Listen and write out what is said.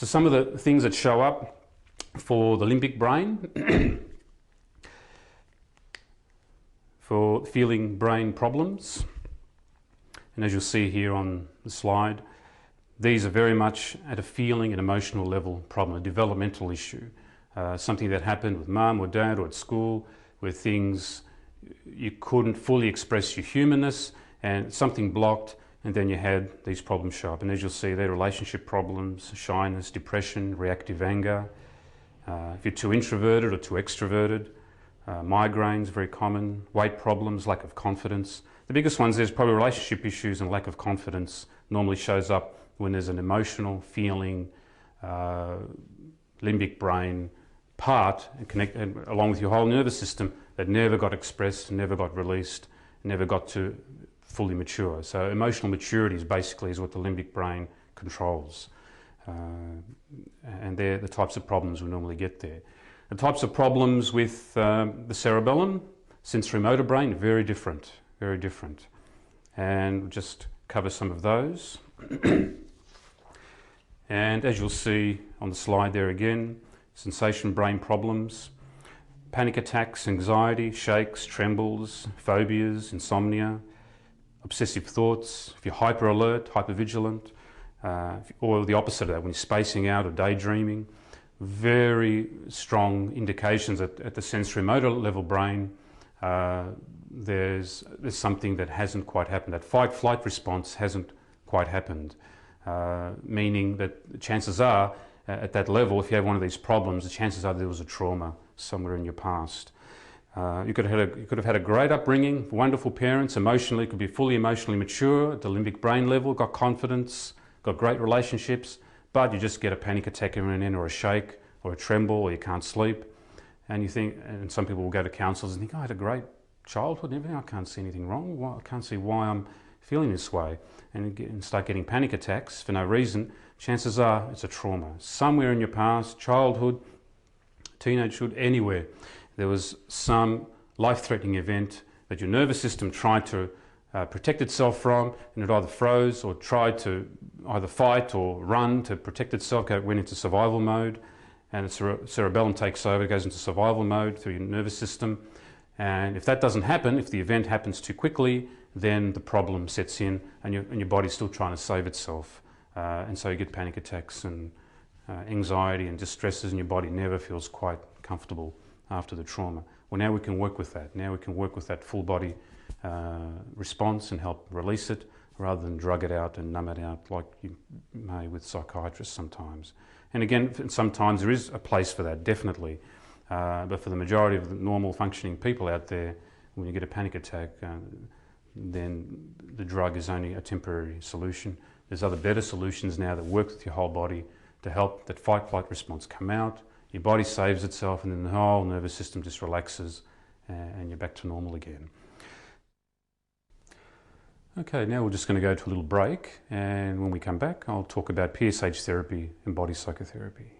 So some of the things that show up for the limbic brain, for feeling brain problems, and as you'll see here on the slide, these are very much at a feeling and emotional level problem, a developmental issue, something that happened with mum or dad or at school, where things you couldn't fully express your humanness and something blocked, and then you had these problems show up. And as you'll see, they're relationship problems, shyness, depression, reactive anger. If you're too introverted or too extroverted, migraines, very common, weight problems, lack of confidence. The biggest ones, there's probably relationship issues, and lack of confidence normally shows up when there's an emotional feeling, limbic brain part and along with your whole nervous system that never got expressed, never got released, never got to fully mature. So emotional maturity is basically what the limbic brain controls. And they're the types of problems we normally get there. The types of problems with the cerebellum, sensory motor brain, very different, very different. And we'll just cover some of those. And as you'll see on the slide there again, sensation brain problems, panic attacks, anxiety, shakes, trembles, phobias, insomnia, obsessive thoughts, if you're hyper alert, hypervigilant, or the opposite of that, when you're spacing out or daydreaming, very strong indications at the sensory motor level brain, there's something that hasn't quite happened. That fight-flight response hasn't quite happened, meaning that the chances are, at that level, if you have one of these problems, the chances are there was a trauma somewhere in your past. You could have had a great upbringing, wonderful parents, emotionally, could be fully emotionally mature at the limbic brain level, got confidence, got great relationships, but you just get a panic attack every now and then, or a shake, or a tremble, or you can't sleep. And you think, and some people will go to counsellors and think, oh, I had a great childhood and everything, I can't see anything wrong, I can't see why I'm feeling this way. And start getting panic attacks for no reason, chances are it's a trauma. Somewhere in your past, childhood, teenagehood, anywhere, there was some life-threatening event that your nervous system tried to protect itself from, and it either froze or tried to either fight or run to protect itself, it went into survival mode, and the cerebellum takes over, it goes into survival mode through your nervous system. And if that doesn't happen, if the event happens too quickly, then the problem sets in and your body's still trying to save itself. And so you get panic attacks and anxiety and distresses, and your body never feels quite comfortable after the trauma. Well, now we can work with that. Now we can work with that full body response and help release it rather than drug it out and numb it out like you may with psychiatrists sometimes. And again, sometimes there is a place for that, definitely. But for the majority of the normal functioning people out there, when you get a panic attack, then the drug is only a temporary solution. There's other better solutions now that work with your whole body to help that fight-flight response come out. Your body saves itself, and then the whole nervous system just relaxes and you're back to normal again. Okay, now we're just going to go to a little break, and when we come back I'll talk about PSH therapy and body psychotherapy.